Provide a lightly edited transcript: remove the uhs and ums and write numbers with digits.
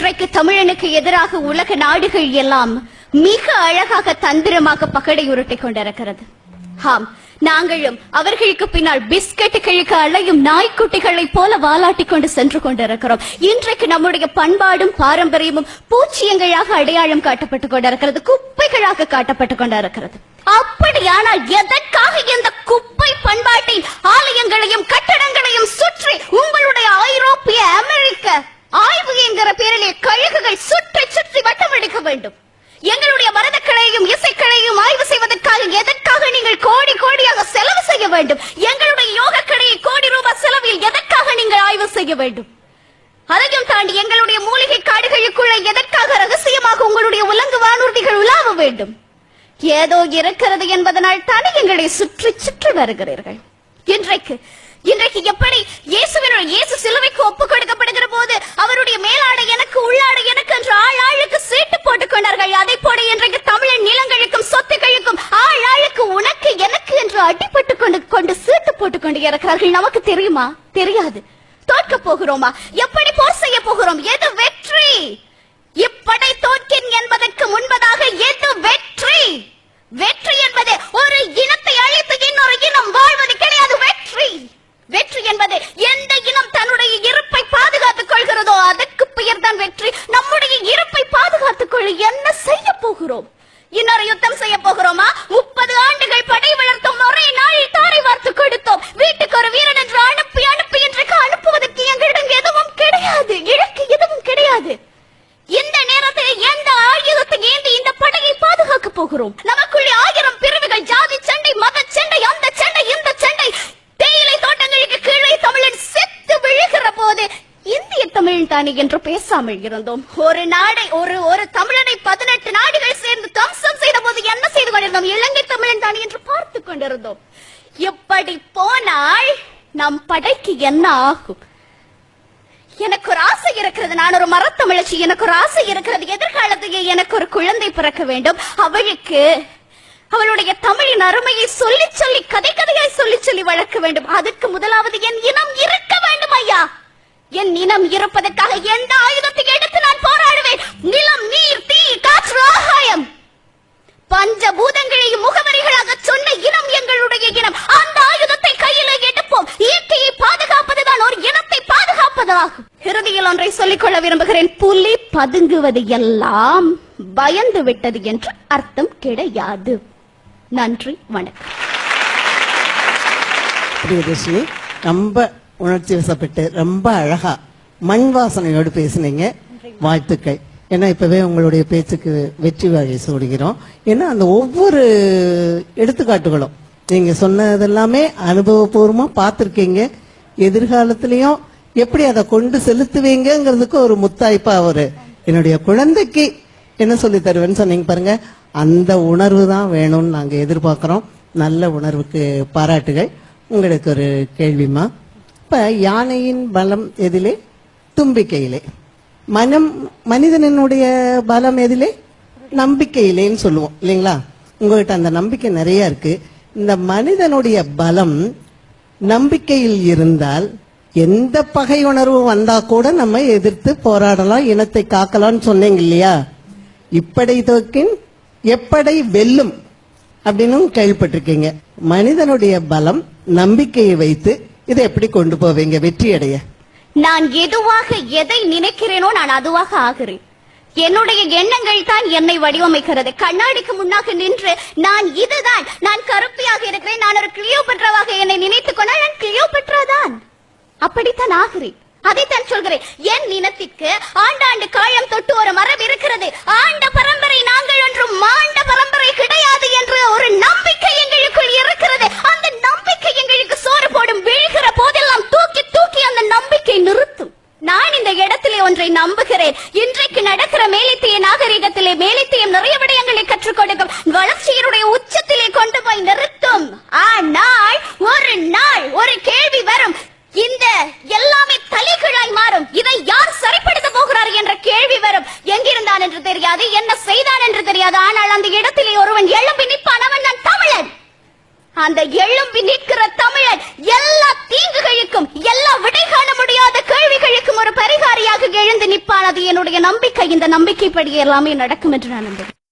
இன்றைக்கு தமிழனுக்கு எதிராக உலக நாடுகள் எல்லாம் மிக அழகாக தந்திரமாக பகடை உருட்டிக் கொண்டிருக்கிறது. ஆம், நாங்களும் அவர்களுக்கு பின்னால் பிஸ்கட்டுகளுக்கு அலையும் நாய்க்குட்டிகளை போல வாலாட்டி கொண்டு சென்று கொண்டிருக்கிறோம். இன்றைக்கு நம்முடைய பண்பாடும் பாரம்பரியமும் பூச்சியங்களாக அடையாளம் காட்டப்பட்டுக் கொண்டிருக்கிறது, குப்பைகளாக காட்டப்பட்டுக் கொண்டிருக்கிறது. அப்படியானால் எதற்காக இந்த குப்பை பண்பாட்டின் ஆலயங்களையும் கட்டடங்களையும் சுற்றி உங்களுடைய ஐரோப்பிய அமெரிக்க ஆய்வு என்கிற பேரிலே கழுகுகள் சுற்றி சுற்றி வட்டமடிக்க வேண்டும்? எங்களுடைய மரதக்களையும் இசைக்களையும் ஆய்வு செய்வதற்காக எதற்காக நீங்கள் கோடி கோடியாக செலவு செய்ய வேண்டும்? எங்களுடைய யோக கடையை கோடி ரூபாய் செலவில் எதற்காக நீங்கள் ஆய்வு செய்ய வேண்டும்? அதையும் தாண்டி எங்களுடைய மூலிகை காடுகளுக்குள்ள எதற்காக ரகசியமாக உங்களுடைய உலங்கு வானூர்திகள் உலாவ வேண்டும்? ஏதோ இருக்கிறது என்பதனால் தானே எங்களை சுற்றி சுற்றி வருகிறீர்கள். இன்றைக்கு எப்படி இயேசு சிலுவைக்கு ஒப்புக் கொடுக்கப்படுகிற போது அவருடைய மேலாடை எனக்கு உள்ளாடை எனக்கு என்று ஆளுக்கு சீட்டு போட்டுக் கொண்டார்கள். அதை போல இன்றைக்கு தமிழ் நிலங்களுக்கும் சொத்துக்களுக்கும் ஆளுக்கு உனக்கு எனக்கு என்று அடிபட்டு கொண்டு சீட்டு போட்டுக் கொண்டு இருக்கிறார்கள். நமக்கு தெரியுமா? தெரியாது. தோற்க போகிறோமா? எப்படி போர் செய்ய போகிறோம்? எது வெற்றி? இப்படை தோற்கின் என்பதற்கு முன்பதாக எது வெற்றி? வெற்றி என்பது ஒரு இனத்தை அழித்து இன்னொரு இனம் வாழ்வது கிடையாது. வெற்றி என்பது எந்த இனம் தன்னுடைய இருப்பை பாதுகாத்துக் கொள்கிறதோ அதற்கு பெயர் தான் வெற்றி. நம்முடைய இருப்பை பாதுகாத்துக் கொள்ள என்ன செய்ய போகிறோம்? இன்னொரு யுத்தம் செய்ய போகிறோமா? 30 ஆண்டுகள் படை வளர்த்தோம், ஒரே நாளில் தாரை வார்த்து கொடுத்தோம். வீட்டுக்கு ஒரு வீரன் என்று அனுப்பி இன்றைக்கு அனுப்புவதற்கு எங்களிடம் எதுவும் கிடையாது, இலக்கு எதுவும் கிடையாது. இந்த நேரத்தில் எந்த ஆயுதத்தை ஏந்தி இந்த படையை பாதுகாக்க போகிறோம்? நமக்குள்ளே 1000 பிரிவுகள், ஜாதி சண்டை, மத சண்டை, அந்த சண்டை இந்த சண்டை. தேயிலை தோட்டங்களுக்கு கீழே தமிழன் செத்து விழுகிற போது இந்திய தமிழன் தானே என்று பேசாமல் இருந்தோம். ஒரு நாடை ஒரு தமிழனை 18 நாடுகள் சேர்ந்து தம்சம் செய்த போது என்ன செய்து கொண்டிருந்தோம்? இலங்கை தமிழன் தானே என்று பார்த்துக் கொண்டிருந்தோம். எப்படி போனால் நம் படைக்கு என்ன ஆகும்? எனக்கு ஒரு ஆசை இருக்கிறது, நான் ஒரு மரத்தமிழச்சி, எனக்கு ஒரு ஆசை இருக்கிறது, எதிர்காலத்திலே எனக்கு ஒரு குழந்தை பிறக்க வேண்டும். அவளுக்கு அவளுடைய தமிழின் அருமையை சொல்லி சொல்லி கதையாய் சொல்லி வளர்க்க வேண்டும். அதற்கு முதலாவது என் இனம் இருக்க வேண்டும் ஐயா. என் இனம் இருப்பதற்காக எந்த ஆயுதத்தை எடுத்து நான் போராடுவேன்? நிலம், நீர், தீ, காற்று, ஆகாயம், பஞ்சபூதங்களையும் முகவரிகளாக சொன்ன இனம் எங்களுடைய இனம். அந்த ஆயுதத்தை கையில எடுப்போம். இயற்கையை பாதுகாப்பதுதான் ஒரு இனத்தை பாதுகாப்பதாகும். இறுதியில் ஒன்றை சொல்லிக் கொள்ள விரும்புகிறேன். புலி பதுங்குவது எல்லாம் பயந்து விட்டது என்று அர்த்தம் கிடையாது. நன்றி, வணக்கம். பிரியதர்ஷினி, ரொம்ப உணர்ச்சி வசப்பட்டு ரொம்ப அழகா மண் வாசனையோடு பேசுனீங்க. வாழ்த்துக்கள். ஏன்னா இப்பவே உங்களுடைய பேச்சுக்கு வெற்றி வாகை சூடுகிறோம். ஏன்னா அந்த ஒவ்வொரு எடுத்துக்காட்டுகளும் நீங்க சொன்னதெல்லாமே அனுபவபூர்வமா பார்த்திருக்கீங்க. எதிர்காலத்திலையும் எப்படி அதை கொண்டு செலுத்துவீங்கிறதுக்கு ஒரு முத்தாய்ப்பா என்னுடைய குழந்தைக்கு என்ன சொல்லி தருவேன்னு சொன்னீங்க பாருங்க. அந்த உணர்வு தான் வேணும்னு நாங்க எதிர்பார்க்கிறோம். நல்ல உணர்வுக்கு பாராட்டுகள். உங்களுக்கு ஒரு கேள்விமா. இப்ப யானையின் பலம் எதிலே? தும்பிக்கையிலே. மனிதனுடைய பலம் எதிலே? நம்பிக்கையிலேன்னு சொல்லுவோம் இல்லைங்களா? உங்ககிட்ட அந்த நம்பிக்கை நிறைய இருக்கு. இந்த மனிதனுடைய பலம் நம்பிக்கையில் இருந்தால் எந்த பகை உணர்வு வந்தா கூட நம்ம எதிர்த்து போராடலாம், இனத்தை காக்கலாம்னு சொன்னீங்க இல்லையா? இப்படை தோக்கின் எப்படை வெல்லும் அப்படின்னு கேள்விப்பட்டிருக்கீங்க. மனிதனுடைய பலம் நம்பிக்கையை வைத்து இதை எப்படி கொண்டு போவீங்க வெற்றி அடைய? நான் எதுவாக எதை நினைக்கிறேனோ நான் அதுவாக ஆகிறேன். என்னுடைய எண்ணங்கள் தான் என்னை வடிவமைக்கிறது. கண்ணாடிக்கு முன்னாக நின்று நான் இதுதான், நான் கருப்பியாக இருக்கிறேன், நான் ஒரு கிளியோபட்ராவாக என்னை நினைத்துக் கொண்டால் நான் கிளியோபட்ராதான். அப்படித்தான் ஆகிறேன். அதைத்தான் சொல்கிறேன். என் இனத்திற்கு ஆண்டாண்டு காலம் தொட்டு ஒரு மரபு இருக்கிறது. ஆண்ட பரம்பரை நாங்கள் என்றும் மாண்ட பரம்பரை கிடையாது என்ற ஒரு நம்பிக்கை எங்களுக்குள் இருக்கிறது. அந்த நம்பிக்கை எங்களுக்கு சோறு போடும். விழுகிற போதெல்லாம் தூக்கி தூக்கி அந்த நம்பிக்கை நிறுத்தும். நான் இந்த இடத்திலே ஒன்றை நம்புகிறேன். இன்றைக்கு நடக்கிற மேலித்திய நாகரிகத்திலே மேலித்தியம் நிறைய விடயங்களை கற்றுக் கொடுக்கும், வளர்ச்சியினுடைய உச்சத்திலே கொண்டு போய் நிறுத்தும். ஆனால் ஒரு நாள் ஒரு கேள்வி வரும். இந்த எல்லாமே தலைகீழாய் மாறும். இதை யார் சரிப்படுத்த போகிறார் என்ற கேள்வி வரும். எங்கிருந்தான் என்று தெரியாது, என்ன செய்தான் என்று தெரியாது. ஆனால் அந்த இடத்திலே ஒருவன் எழும்பி நிற்பான். அவன் நான் தமிழன். அந்த எழும்பி நிற்கிற தமிழன் எல்லா தீங்குகளுக்கும் எல்லா விடை காண முடியாத கேள்விகளுக்கும் ஒரு பரிகாரியாக எழுந்து நிற்பாள். அது என்னுடைய நம்பிக்கை. இந்த நம்பிக்கைப்படி எல்லாமே நடக்கும் என்று நான் நம்புகிறேன்.